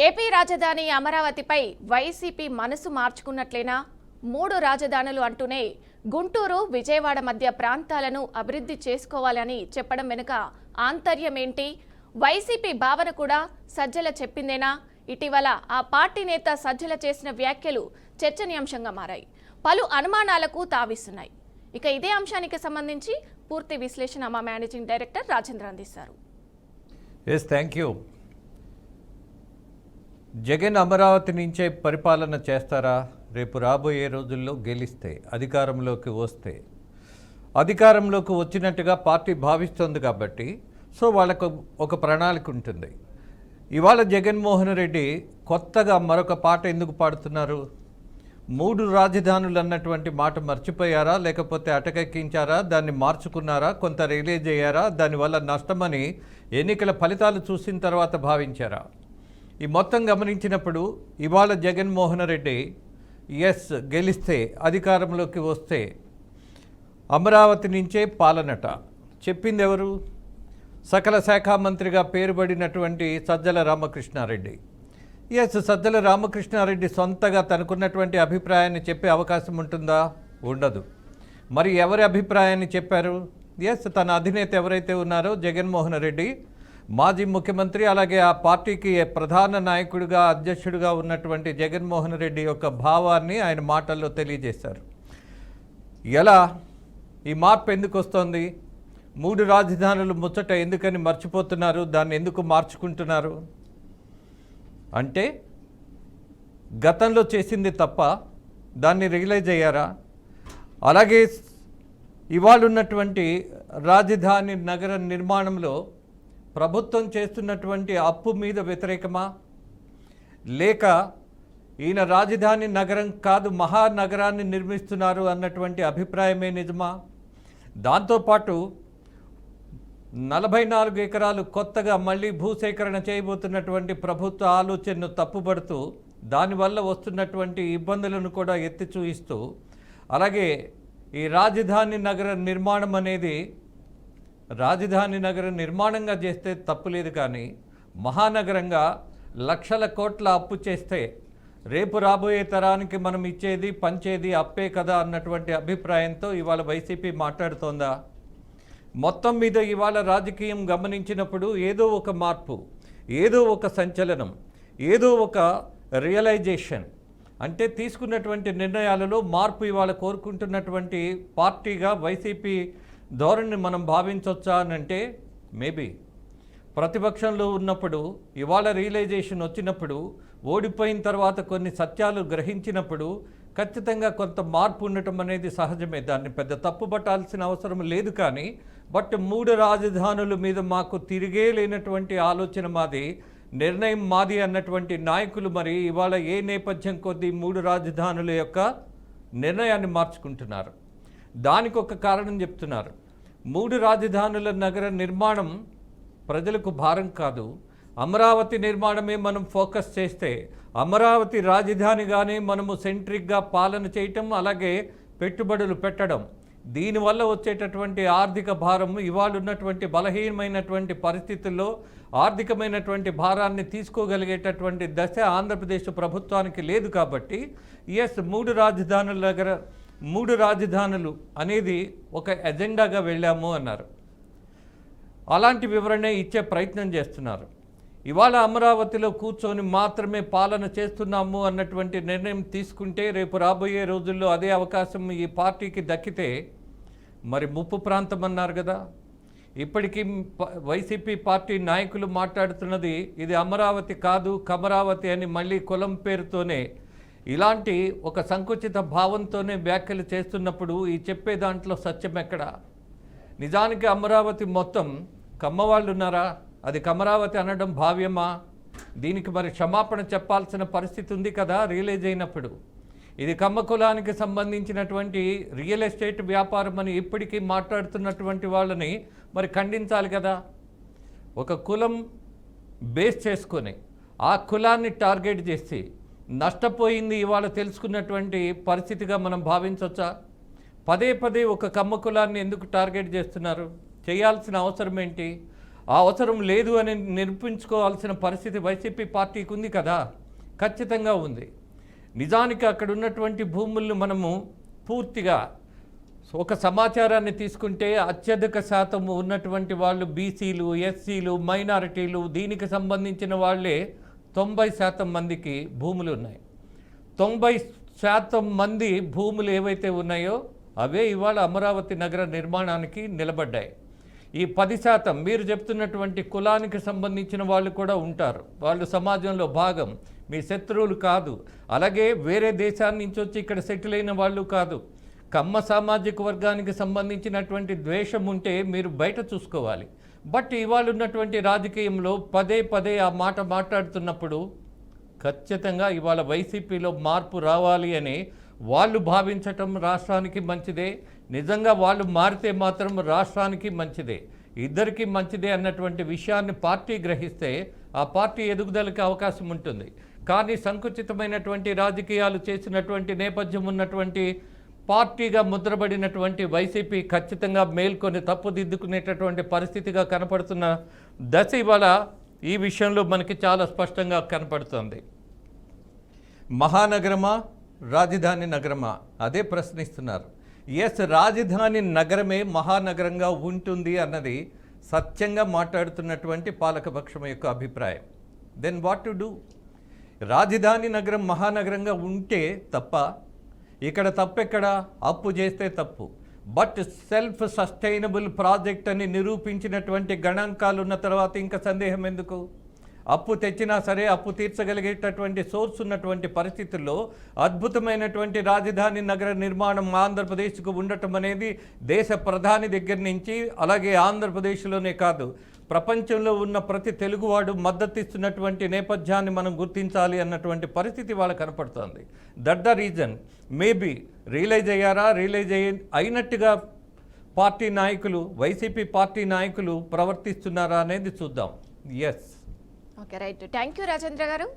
AP రాజధాని అమరావతిపై YCP మనసు మార్చుకున్నట్లేనా? 3 రాజధానులు అంటూనే గుంటూరు, విజయవాడ మధ్య ప్రాంతాలను అభివృద్ధి చేసుకోవాలని చెప్పడం వెనుక ఆంతర్యం ఏంటి? వైసీపీ భావన కూడా సజ్జల చెప్పిందేనా? ఇటీవల ఆ పార్టీ నేత సజ్జల చేసిన వ్యాఖ్యలు చర్చనీయాంశంగా మారాయి, పలు అనుమానాలకు తావిస్తున్నాయి. ఇక ఇదే అంశానికి సంబంధించి పూర్తి విశ్లేషణ మా మేనేజింగ్ డైరెక్టర్ రాజేంద్ర అందిస్తారు. Thank you. జగన్ అమరావతి నుంచే పరిపాలన చేస్తారా? రేపు రాబోయే రోజుల్లో గెలిస్తే, అధికారంలోకి వస్తే, అధికారంలోకి వచ్చినట్టుగా పార్టీ భావిస్తుంది కాబట్టి వాళ్ళకు ఒక ప్రణాళిక ఉంటుంది. ఇవాళ జగన్మోహన్ రెడ్డి కొత్తగా మరొక పాట ఎందుకు పాడుతున్నారు? 3 రాజధానులు అన్నటువంటి మాట మర్చిపోయారా? లేకపోతే అటకెక్కించారా? దాన్ని మార్చుకున్నారా? కొంత రిలీజ్ అయ్యారా? దానివల్ల నష్టమని ఎన్నికల ఫలితాలు చూసిన తర్వాత భావించారా? ఈ మొత్తం గమనించినప్పుడు ఇవాళ జగన్మోహన్ రెడ్డి గెలిస్తే, అధికారంలోకి వస్తే అమరావతి నుంచే పాలనట చెప్పింది ఎవరు? సకల శాఖ మంత్రిగా పేరుబడినటువంటి సజ్జల రామకృష్ణారెడ్డి. సజ్జల రామకృష్ణారెడ్డి సొంతగా తనకున్నటువంటి అభిప్రాయాన్ని చెప్పే అవకాశం ఉంటుందా? ఉండదు. మరి ఎవరి అభిప్రాయాన్ని చెప్పారు? తన అధినేత ఎవరైతే ఉన్నారో జగన్మోహన్ రెడ్డి, మాజీ ముఖ్యమంత్రి, అలాగే ఆ పార్టీకి ప్రధాన నాయకుడిగా, అధ్యక్షుడిగా ఉన్నటువంటి జగన్మోహన్ రెడ్డి యొక్క భావాన్ని ఆయన మాటల్లో తెలియజేశారు. ఎలా ఈ మార్పు ఎందుకు వస్తోంది? 3 రాజధానులు ముచ్చట ఎందుకని మర్చిపోతున్నారు? దాన్ని ఎందుకు మార్చుకుంటున్నారు? అంటే గతంలో చేసింది తప్ప దాన్ని రియలైజ్ అయ్యారా? అలాగే ఇవాళ ఉన్నటువంటి రాజధాని నగర నిర్మాణంలో ప్రభుత్వం చేస్తున్నటువంటి అప్పు మీద వ్యతిరేకమా? లేక ఈయన రాజధాని నగరం కాదు మహానగరాన్ని నిర్మిస్తున్నారు అన్నటువంటి అభిప్రాయమే నిజమా? దాంతోపాటు 44 ఎకరాలు కొత్తగా మళ్ళీ భూసేకరణ చేయబోతున్నటువంటి ప్రభుత్వ ఆలోచనను తప్పుపడుతూ, దానివల్ల వస్తున్నటువంటి ఇబ్బందులను కూడా ఎత్తి చూపిస్తూ, అలాగే ఈ రాజధాని నగర నిర్మాణం అనేది రాజధాని నగర నిర్మాణంగా చేస్తే తప్పులేదు, కానీ మహానగరంగా లక్షల కోట్ల అప్పు చేస్తే రేపు రాబోయే తరానికి మనం ఇచ్చేది, పంచేది అప్పే కదా అన్నటువంటి అభిప్రాయంతో ఇవాళ వైసీపీ మాట్లాడుతోందా? మొత్తం మీద ఇవాళ రాజకీయం గమనించినప్పుడు ఏదో ఒక మార్పు, ఏదో ఒక సంచలనం, ఏదో ఒక రియలైజేషన్, అంటే తీసుకున్నటువంటి నిర్ణయాలలో మార్పు ఇవాళ కోరుకుంటున్నటువంటి పార్టీగా వైసీపీ ధోరణిని మనం భావించవచ్చా అని అంటే మేబీ. ప్రతిపక్షంలో ఉన్నప్పుడు ఇవాళ రియలైజేషన్ వచ్చినప్పుడు, ఓడిపోయిన తర్వాత కొన్ని సత్యాలు గ్రహించినప్పుడు ఖచ్చితంగా కొంత మార్పు ఉండటం అనేది సహజమే. దాన్ని పెద్ద తప్పు పట్టాల్సిన అవసరం లేదు. కానీ 3 రాజధానుల మీద మాకు తిరిగే లేనటువంటి ఆలోచన మాది, నిర్ణయం మాది అన్నటువంటి నాయకులు మరి ఇవాళ ఏ నేపథ్యం కొద్దీ 3 రాజధానుల యొక్క నిర్ణయాన్ని మార్చుకుంటున్నారు? దానికి ఒక కారణం చెప్తున్నారు. 3 రాజధానుల నగర నిర్మాణం ప్రజలకు భారం కాదు, అమరావతి నిర్మాణమే మనం ఫోకస్ చేస్తే, అమరావతి రాజధానిగానే మనము సెంట్రిక్గా పాలన చేయటం, అలాగే పెట్టుబడులు పెట్టడం, దీనివల్ల వచ్చేటటువంటి ఆర్థిక భారం ఇవాళ ఉన్నటువంటి బలహీనమైనటువంటి పరిస్థితుల్లో ఆర్థికమైనటువంటి భారాన్ని తీసుకోగలిగేటటువంటి దశ ఆంధ్రప్రదేశ్ ప్రభుత్వానికి లేదు. కాబట్టి 3 రాజధానులు అనేది ఒక ఎజెండాగా వెళ్ళాము అన్నారు. అలాంటి వివరణ ఇచ్చే ప్రయత్నం చేస్తున్నారు. ఇవాళ అమరావతిలో కూర్చొని మాత్రమే పాలన చేస్తున్నాము అన్నటువంటి నిర్ణయం తీసుకుంటే, రేపు రాబోయే రోజుల్లో అదే అవకాశం ఈ పార్టీకి దక్కితే మరి ముప్పు ప్రాంతం అన్నారు కదా. ఇప్పటికీ వైసీపీ పార్టీ నాయకులు మాట్లాడుతున్నది ఇది అమరావతి కాదు, కమరావతి అని మళ్ళీ కులం పేరుతోనే, ఇలాంటి ఒక సంకుచిత భావంతోనే వ్యాఖ్యలు చేస్తున్నప్పుడు ఈ చెప్పే దాంట్లో సత్యం ఎక్కడ? నిజానికి అమరావతి మొత్తం కమ్మవాళ్ళు ఉన్నారా? అది కమరావతి అనడం భావ్యమా? దీనికి మరి క్షమాపణ చెప్పాల్సిన పరిస్థితి ఉంది కదా రియలైజ్ అయినప్పుడు. ఇది కమ్మ కులానికి సంబంధించినటువంటి రియల్ ఎస్టేట్ వ్యాపారం అని ఇప్పటికీ మాట్లాడుతున్నటువంటి వాళ్ళని మరి ఖండించాలి కదా. ఒక కులం బేస్ చేసుకొని ఆ కులాన్ని టార్గెట్ చేసి నష్టపోయింది ఇవాళ తెలుసుకున్నటువంటి పరిస్థితిగా మనం భావించవచ్చా? పదే పదే ఒక కమ్మ కులాన్ని ఎందుకు టార్గెట్ చేస్తున్నారు? చేయాల్సిన అవసరం ఏంటి? ఆ అవసరం లేదు అని నిరూపించుకోవాల్సిన పరిస్థితి వైసీపీ పార్టీకి ఉంది కదా, ఖచ్చితంగా ఉంది. నిజానికి అక్కడ ఉన్నటువంటి భూములను మనము పూర్తిగా ఒక సమాచారాన్ని తీసుకుంటే అత్యధిక శాతం ఉన్నటువంటి వాళ్ళు బీసీలు, ఎస్సీలు, మైనారిటీలు, దీనికి సంబంధించిన వాళ్ళే 90% మందికి భూములు ఉన్నాయి. 90% మంది భూములు ఏవైతే ఉన్నాయో అవే ఇవాళ అమరావతి నగర నిర్మాణానికి నిలబడ్డాయి. ఈ 10% మీరు చెప్తున్నటువంటి కులానికి సంబంధించిన వాళ్ళు కూడా ఉంటారు, వాళ్ళు సమాజంలో భాగం, మీ శత్రువులు కాదు. అలాగే వేరే దేశాల నుంచి వచ్చి ఇక్కడ సెటిల్ అయిన వాళ్ళు కాదు. కమ్మ సామాజిక వర్గానికి సంబంధించినటువంటి ద్వేషం ఉంటే మీరు బయట చూసుకోవాలి. బట్ ఇవాళ ఉన్నటువంటి రాజకీయంలో పదే పదే ఆ మాట మాట్లాడుతున్నప్పుడు ఖచ్చితంగా ఇవాళ వైసీపీలో మార్పు రావాలి అని వాళ్ళు భావించటం రాష్ట్రానికి మంచిదే. నిజంగా వాళ్ళు మారితే మాత్రం రాష్ట్రానికి మంచిదే, ఇద్దరికీ మంచిదే అన్నటువంటి విషయాన్ని పార్టీ గ్రహిస్తే ఆ పార్టీ ఎదుగుదలకి అవకాశం ఉంటుంది. కానీ సంకుచితమైనటువంటి రాజకీయాలు చేసినటువంటి నేపథ్యం ఉన్నటువంటి పార్టీగా ముద్రపడినటువంటి వైసీపీ ఖచ్చితంగా మేల్కొని తప్పుదిద్దుకునేటటువంటి పరిస్థితిగా కనపడుతున్న దశ ఇవాళ ఈ విషయంలో మనకి చాలా స్పష్టంగా కనపడుతుంది. మహానగరమా, రాజధాని నగరమా, అదే ప్రశ్నిస్తున్నారు. ఎస్, రాజధాని నగరమే మహానగరంగా ఉంటుంది అన్నది సత్యంగా మాట్లాడుతున్నటువంటి పాలకపక్షం యొక్క అభిప్రాయం. Then what to do? రాజధాని నగరం మహానగరంగా ఉంటే తప్ప, ఇక్కడ తప్పెక్కడ? అప్పు చేస్తే తప్పు. బట్ సెల్ఫ్ సస్టైనబుల్ ప్రాజెక్ట్ అని నిరూపించినటువంటి గణాంకాలు ఉన్న తర్వాత ఇంకా సందేహం ఎందుకు? అప్పు తెచ్చినా సరే అప్పు తీర్చగలిగేటటువంటి సోర్స్ ఉన్నటువంటి పరిస్థితుల్లో అద్భుతమైనటువంటి రాజధాని నగర నిర్మాణం ఆంధ్రప్రదేశ్కు ఉండటం అనేది దేశ ప్రధాని దగ్గర నుంచి, అలాగే ఆంధ్రప్రదేశ్లోనే కాదు ప్రపంచంలో ఉన్న ప్రతి తెలుగువాడు మద్దతిస్తున్నటువంటి నేపథ్యాన్ని మనం గుర్తించాలి అన్నటువంటి పరిస్థితి వాళ్ళ కనపడుతుంది. That the reason. Maybe realise అయ్యారా, అయినట్టుగా పార్టీ నాయకులు, వైసీపీ పార్టీ నాయకులు ప్రవర్తిస్తున్నారా అనేది చూద్దాం. Yes. Okay, right. Thank you Rajendra గారు.